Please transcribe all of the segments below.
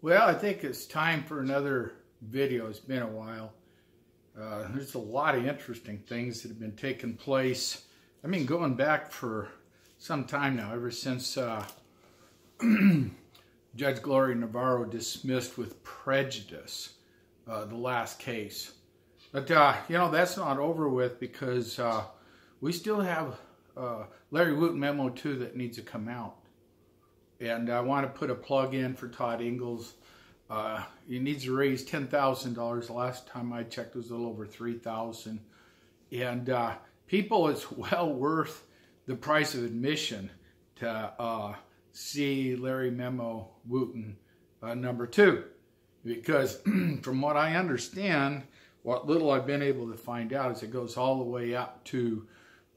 Well, I think it's time for another video. It's been a while. There's a lot of interesting things that have been taking place. I mean, going back for some time now, ever since Judge Gloria Navarro dismissed with prejudice the last case. But, you know, that's not over with because we still have Larry Wooten Memo 2 that needs to come out. And I want to put a plug in for Todd Ingles. He needs to raise $10,000. The last time I checked, it was a little over $3,000. And people, it's well worth the price of admission to see Larry Memo Wooten number 2. Because from what I understand, what little I've been able to find out is it goes all the way up to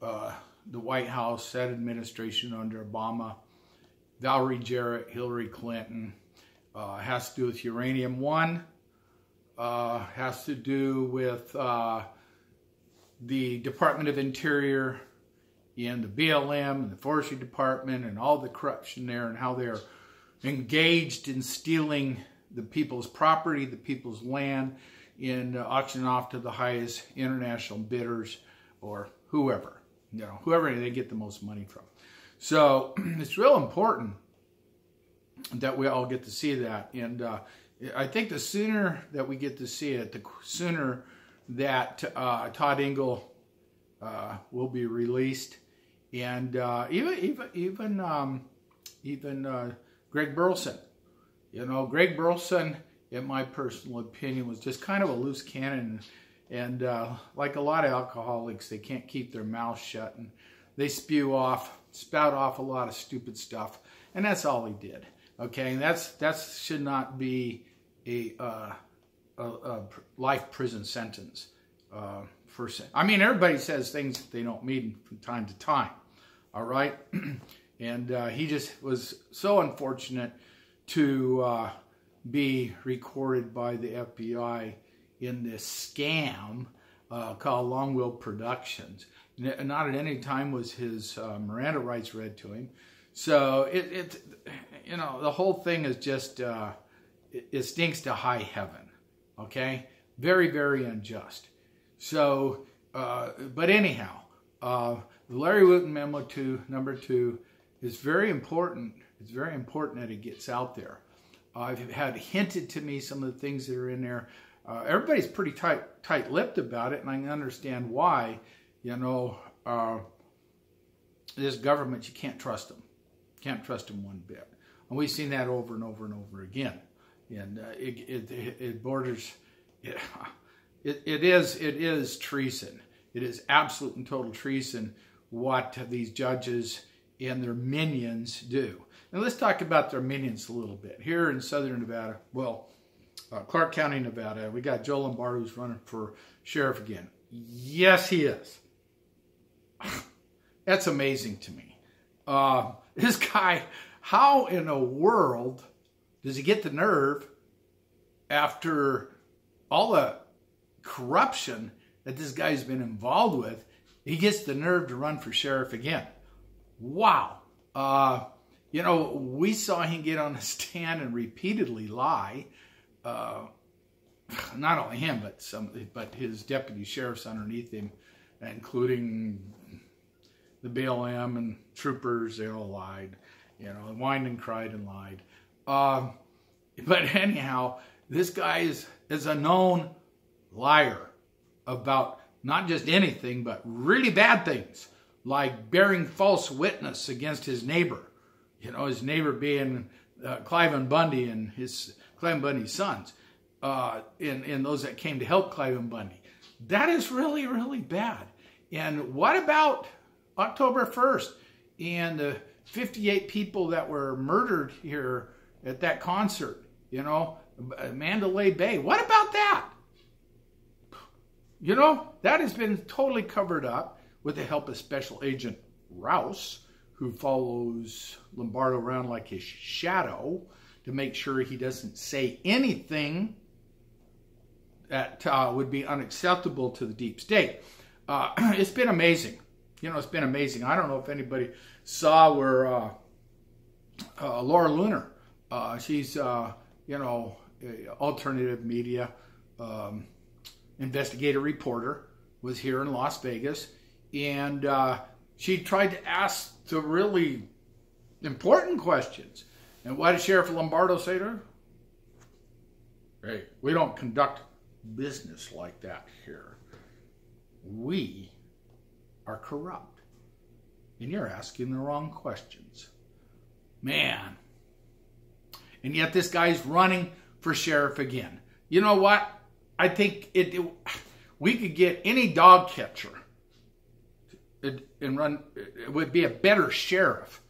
the White House, that administration under Obama, Valerie Jarrett, Hillary Clinton, has to do with Uranium One, has to do with the Department of Interior and the BLM and the Forestry Department and all the corruption there and how they're engaged in stealing the people's property, the people's land, and auctioning off to the highest international bidders or whoever, you know, whoever they get the most money from. So it's real important that we all get to see that. And I think the sooner that we get to see it, the sooner that Todd Ingles will be released. And even Greg Burleson. You know, Greg Burleson, in my personal opinion, was just kind of a loose cannon. And like a lot of alcoholics, they can't keep their mouth shut. And they spout off a lot of stupid stuff, and that's all he did. Okay, and that should not be a life prison sentence. I mean, everybody says things that they don't mean from time to time. All right, and he just was so unfortunate to be recorded by the FBI in this scam called Long Will Productions. Not at any time was his Miranda rights read to him. So you know, the whole thing is just, it stinks to high heaven. Okay? Very, very unjust. So, but anyhow, the Larry Wooten Memo 2, number 2, is very important. It's very important that it gets out there. I've had hinted to me some of the things that are in there. Everybody's pretty tight-lipped about it, and I can understand why. You know, this government, you can't trust them. Can't trust them one bit. And we've seen that over and over and over again. And it borders, it is treason. It is absolute and total treason what these judges and their minions do. And let's talk about their minions a little bit. Here in southern Nevada, well, Clark County, Nevada, we got Joe Lombardo who's running for sheriff again. Yes, he is. That's amazing to me. This guy, how in the world does he get the nerve after all the corruption that this guy's been involved with, he gets the nerve to run for sheriff again? Wow. You know, we saw him get on the stand and repeatedly lie. Not only him, but his deputy sheriffs underneath him, including the BLM and troopers. They all lied, you know, whined and cried and lied. But anyhow, this guy is a known liar about not just anything, but really bad things, like bearing false witness against his neighbor. You know, his neighbor being Cliven Bundy and Cliven Bundy's sons, and those that came to help Cliven Bundy. That is really, really bad. And what about October 1st and the 58 people that were murdered here at that concert, you know, Mandalay Bay? What about that? You know, that has been totally covered up with the help of Special Agent Rouse, who follows Lombardo around like his shadow to make sure he doesn't say anything that would be unacceptable to the deep state. It's been amazing. You know, it's been amazing. I don't know if anybody saw where Laura Loomer, she's alternative media investigative reporter was here in Las Vegas, and she tried to ask the really important questions. And what did Sheriff Lombardo say to her? Hey, we don't conduct business like that here. We are corrupt. And you're asking the wrong questions. Man. And yet this guy's running for sheriff again. You know what? I think we could get any dog catcher and run. It would be a better sheriff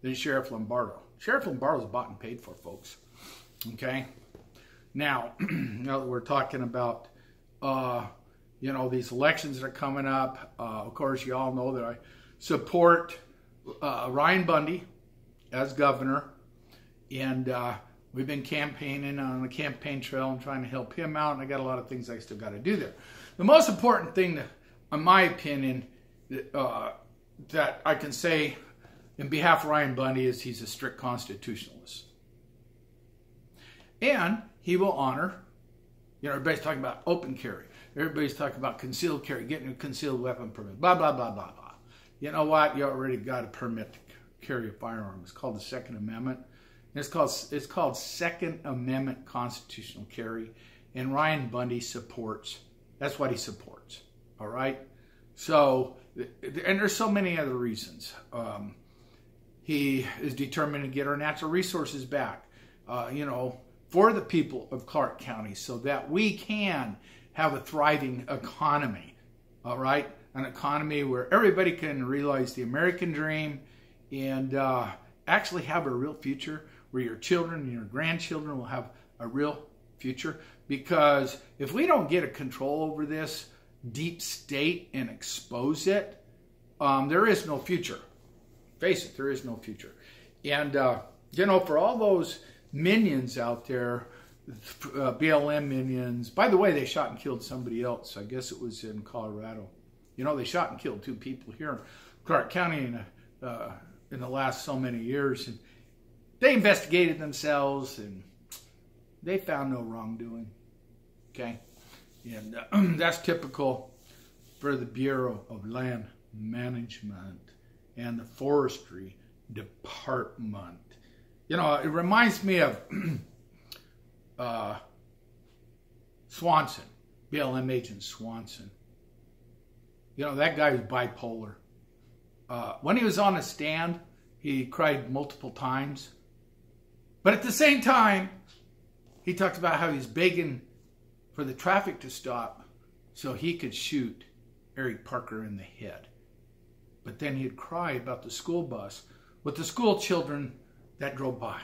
than Sheriff Lombardo. Sheriff Lombardo's bought and paid for, folks. Okay? Now that we're talking about, these elections that are coming up, of course, you all know that I support Ryan Bundy as governor, and we've been campaigning on the campaign trail and trying to help him out, and I got a lot of things I still got to do there. The most important thing, in my opinion, that I can say in behalf of Ryan Bundy is he's a strict constitutionalist. And he will honor, everybody's talking about open carry. Everybody's talking about concealed carry, getting a concealed weapon permit, blah, blah, blah, blah, blah. You know what? You already got a permit to carry a firearm. It's called the Second Amendment. It's called Second Amendment constitutional carry. And Ryan Bundy supports, that's what he supports. All right? So, and there's so many other reasons. He is determined to get our natural resources back, for the people of Clark County so that we can have a thriving economy, all right? An economy where everybody can realize the American dream and actually have a real future where your children and your grandchildren will have a real future. Because if we don't get a control over this deep state and expose it, there is no future. Face it, there is no future. And, for all those minions out there, BLM minions. By the way, they shot and killed somebody else. I guess it was in Colorado. They shot and killed 2 people here in Clark County in the last so many years. And they investigated themselves and they found no wrongdoing. Okay? And that's typical for the Bureau of Land Management and the Forestry Department. It reminds me of Swanson, BLM agent Swanson. That guy was bipolar. When he was on a stand, he cried multiple times. But at the same time, he talked about how he's begging for the traffic to stop so he could shoot Eric Parker in the head. But then he'd cry about the school bus with the school children that drove by.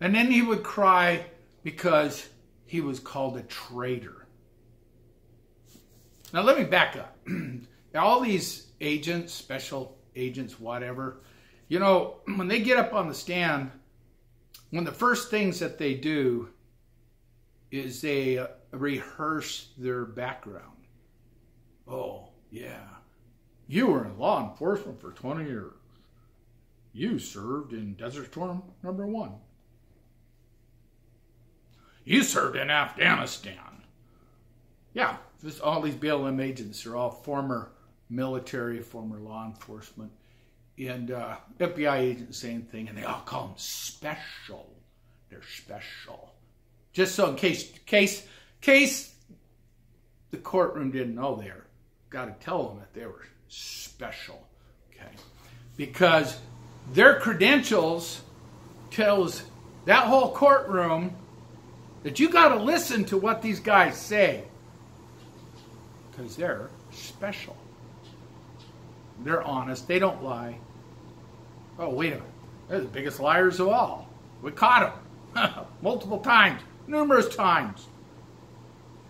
And then he would cry because he was called a traitor. Now let me back up. All these agents, special agents, whatever, when they get up on the stand, one of the first things that they do is they rehearse their background. Oh, yeah. You were in law enforcement for 20 years. You served in Desert Storm number 1. You served in Afghanistan. Yeah, all these BLM agents are all former military, former law enforcement. And FBI agents, same thing. And they all call them special. They're special. Just so in case the courtroom didn't know, they're got to tell them that they were special. Okay, because their credentials tells that whole courtroom that you got to listen to what these guys say because they're special. They're honest. They don't lie. Oh, wait a minute. They're the biggest liars of all. We caught them multiple times, numerous times.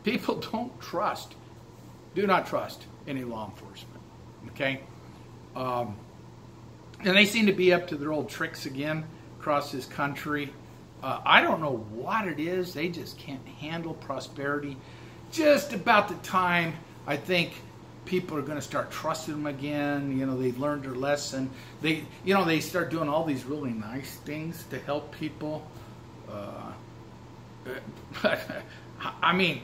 People don't trust, do not trust any law enforcement. Okay? And they seem to be up to their old tricks again across this country. I don't know what it is. They just can't handle prosperity. Just about the time I think people are going to start trusting them again. They've learned their lesson. They start doing all these really nice things to help people. I mean,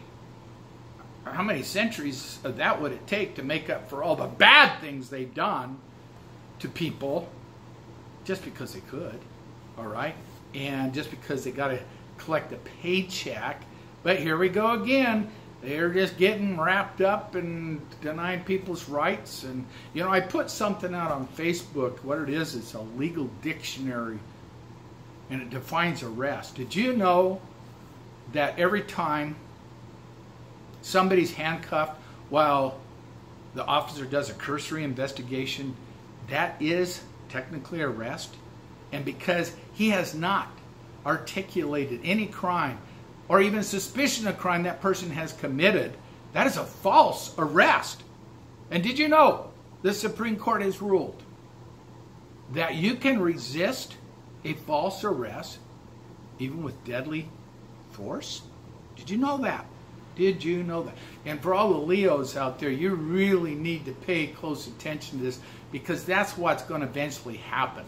how many centuries of that would it take to make up for all the bad things they've done to people just because they could, all right? And just because they got to collect a paycheck. But here we go again. They're just getting wrapped up and denying people's rights. And, you know, I put something out on Facebook. What it is, it's a legal dictionary, and it defines arrest. Did you know that every time somebody's handcuffed while the officer does a cursory investigation, that is technically arrest? And because he has not articulated any crime or even suspicion of crime that person has committed, that is a false arrest. And did you know the Supreme Court has ruled that you can resist a false arrest even with deadly force? Did you know that? Did you know that? And for all the Leos out there, you really need to pay close attention to this, because that's what's going to eventually happen.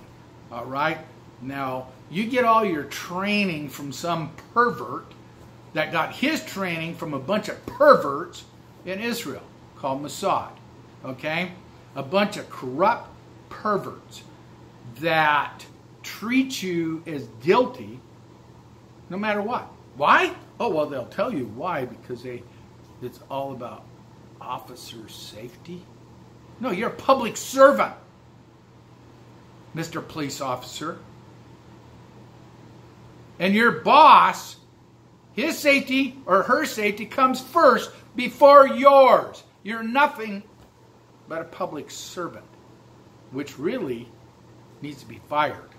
All right? Now, you get all your training from some pervert that got his training from a bunch of perverts in Israel called Mossad. Okay? A bunch of corrupt perverts that treat you as guilty no matter what. Why? Oh, well, they'll tell you why, because it's all about officer safety. No, you're a public servant, Mr. Police Officer. And your boss, his safety or her safety comes first before yours. You're nothing but a public servant, which really needs to be fired,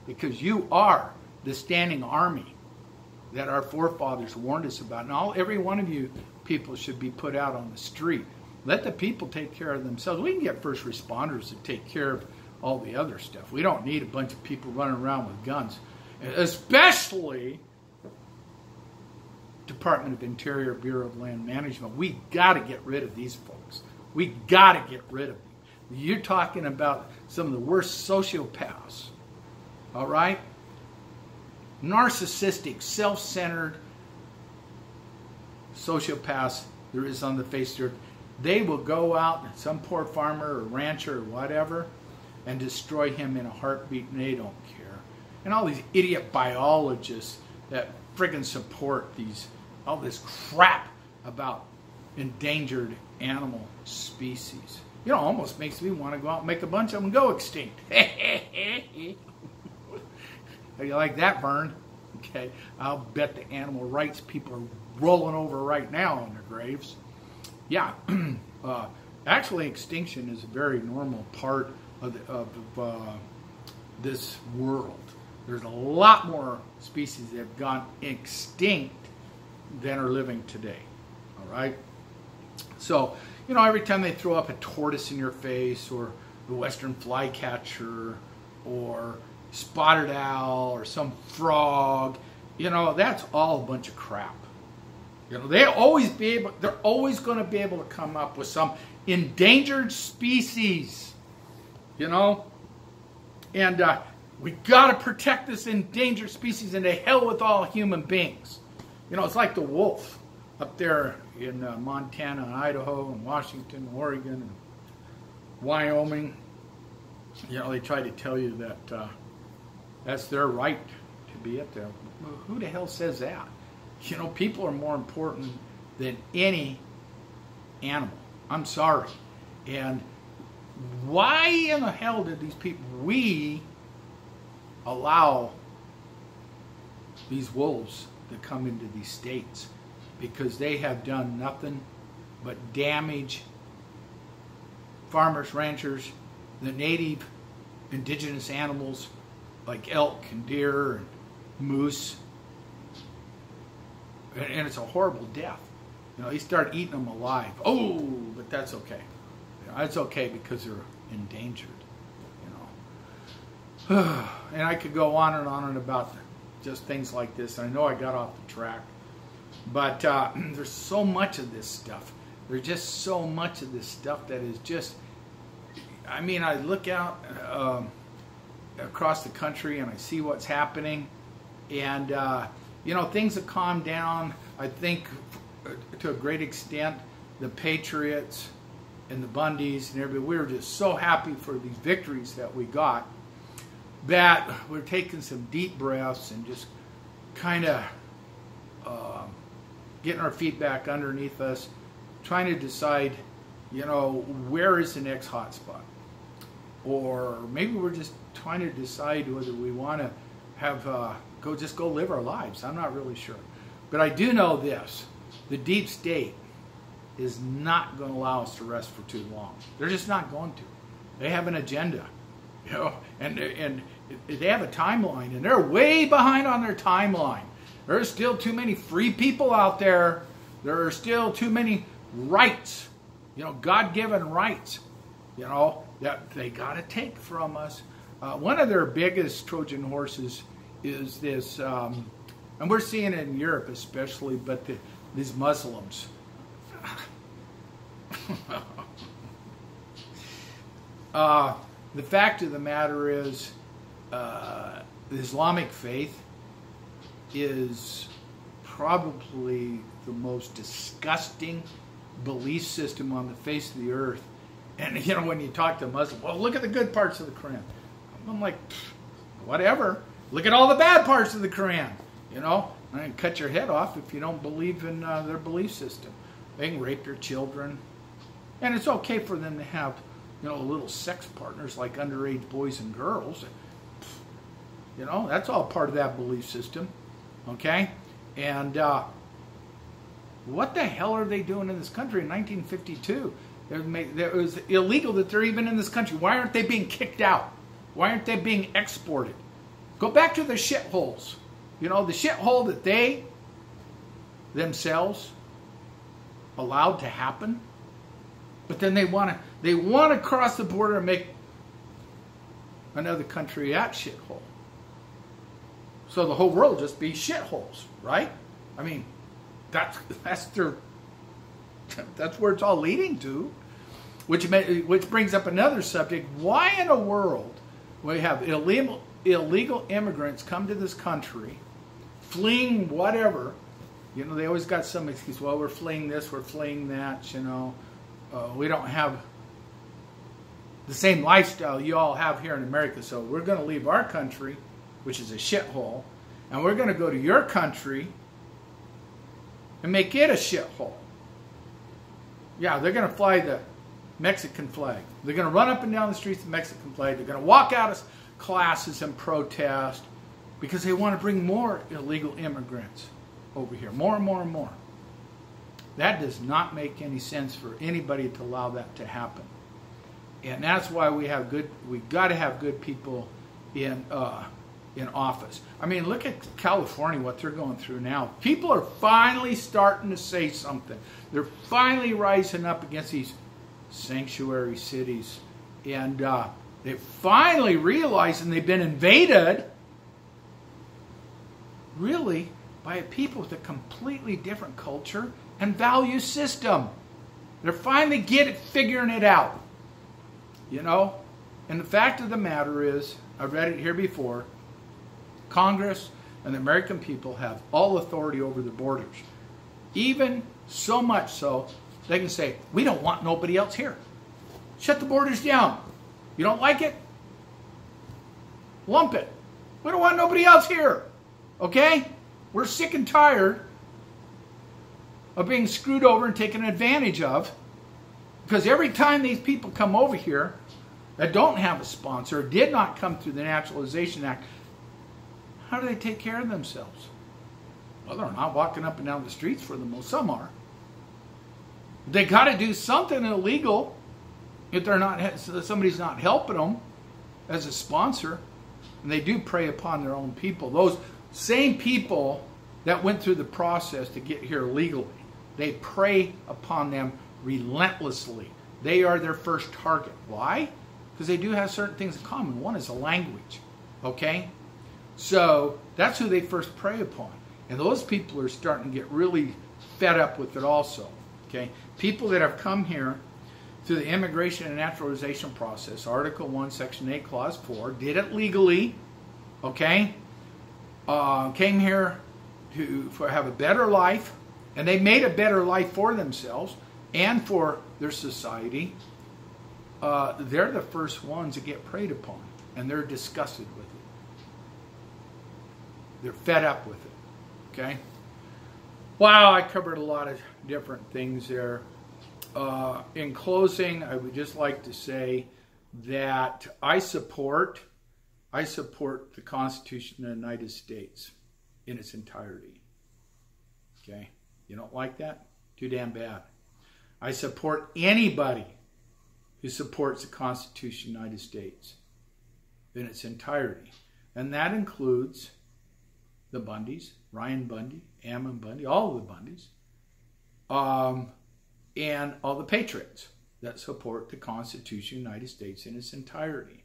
because you are the standing army that our forefathers warned us about. And every one of you people should be put out on the street. Let the people take care of themselves. We can get first responders to take care of all the other stuff. We don't need a bunch of people running around with guns, especially Department of Interior, Bureau of Land Management. We got to get rid of these folks. We got to get rid of them. You're talking about some of the worst sociopaths, all right? Narcissistic, self-centered sociopaths there is on the face of the earth. They will go out, some poor farmer or rancher or whatever, and destroy him in a heartbeat, and they don't care. And all these idiot biologists that friggin' support all this crap about endangered animal species. You know, almost makes me want to go out and make a bunch of them go extinct. How do you like that, Vern? Okay, I'll bet the animal rights people are rolling over right now on their graves. Yeah, actually, extinction is a very normal part of this world. There's a lot more species that have gone extinct than are living today. All right? So, you know, every time they throw up a tortoise in your face, or the western flycatcher, or spotted owl, or some frog, you know, that's all a bunch of crap. You know, they're always going to be able to come up with some endangered species, you know, and we got to protect this endangered species, and to hell with all human beings. You know, it's like the wolf up there in Montana and Idaho and Washington, Oregon, and Wyoming. You know, they try to tell you that that's their right to be up there. Who the hell says that? You know, people are more important than any animal. I'm sorry. And why in the hell did we allow these wolves to come into these states? Because they have done nothing but damage farmers, ranchers, the native indigenous animals like elk and deer and moose. And it's a horrible death. You know, they start eating them alive. Oh, but that's okay. You know, it's okay because they're endangered. You know, and I could go on and about just things like this. I know I got off the track, but there's so much of this stuff. There's just so much of this stuff that is just. I mean, I look out across the country and I see what's happening, and you know, things have calmed down. I think to a great extent, the Patriots and the Bundys and everybody, we were just so happy for these victories that we got that we're taking some deep breaths and just kind of getting our feet back underneath us, trying to decide, you know, where is the next hot spot? Or maybe we're just trying to decide whether we want to have go live our lives. I'm not really sure. But I do know this. The deep state is not going to allow us to rest for too long. They're just not going to. They have an agenda, you know, and they have a timeline, and they're way behind on their timeline. There's still too many free people out there. There are still too many rights, you know, God-given rights, you know, that they got to take from us. One of their biggest Trojan horses is this, and we're seeing it in Europe especially, but these Muslims. The fact of the matter is, the Islamic faith is probably the most disgusting belief system on the face of the earth. And, you know, when you talk to Muslims, well, look at the good parts of the Quran. I'm like, whatever. Look at all the bad parts of the Quran. You know, and cut your head off if you don't believe in their belief system. They can rape their children. And it's okay for them to have, you know, little sex partners like underage boys and girls. You know, that's all part of that belief system. Okay? And what the hell are they doing in this country in 1952? It was illegal that they're even in this country. Why aren't they being kicked out? Why aren't they being exported? Go back to the shitholes. You know, the shithole that they themselves allowed to happen. But then they want to cross the border and make another country that shithole. So the whole world just be shitholes, right? I mean, that's where it's all leading to, which brings up another subject. Why in the world we have illegal immigrants come to this country, fleeing whatever? You know, they always got some excuse. Well, we're fleeing this, we're fleeing that. You know, we don't have the same lifestyle you all have here in America, so we're going to leave our country, which is a shithole, and we're going to go to your country and make it a shithole. Yeah, they're going to fly the Mexican flag. They're going to run up and down the streets with the Mexican flag. They're going to walk out of classes and protest because they want to bring more illegal immigrants over here. More and more and more. That does not make any sense for anybody to allow that to happen. And that's why we got to have good people in office. I mean, look at California, what they're going through now. People are finally starting to say something. They're finally rising up against these sanctuary cities. And they're finally realizing they've been invaded, really, by a people with a completely different culture and value system. They're finally figuring it out. You know? And the fact of the matter is, I've read it here before, Congress and the American people have all authority over the borders. Even so much so, they can say, we don't want nobody else here. Shut the borders down. You don't like it? Lump it. We don't want nobody else here. Okay? We're sick and tired of being screwed over and taken advantage of, because every time these people come over here that don't have a sponsor, did not come through the Naturalization Act, how do they take care of themselves? Well, they're not walking up and down the streets for them. Well, some are. They got to do something illegal if somebody's not helping them as a sponsor. And they do prey upon their own people. Those same people that went through the process to get here legally, they prey upon them relentlessly. They are their first target. Why? Because they do have certain things in common. One is a language. Okay? So that's who they first prey upon. And those people are starting to get really fed up with it also. Okay? People that have come here through the immigration and naturalization process, Article 1, Section 8, Clause 4, did it legally. Okay? Came here who have a better life, and they made a better life for themselves and for their society, they're the first ones that get preyed upon, and they're disgusted with it. They're fed up with it. Okay? Wow, I covered a lot of different things there. In closing, I would just like to say that I support the Constitution of the United States in its entirety. Okay? You don't like that? Too damn bad. I support anybody who supports the Constitution of the United States in its entirety. And that includes the Bundys, Ryan Bundy, Ammon Bundy, all of the Bundys, and all the patriots that support the Constitution of the United States in its entirety.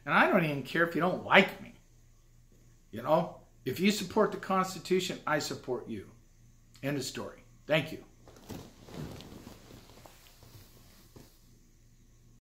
And I don't even care if you don't like me. You know, if you support the Constitution, I support you. End of story. Thank you.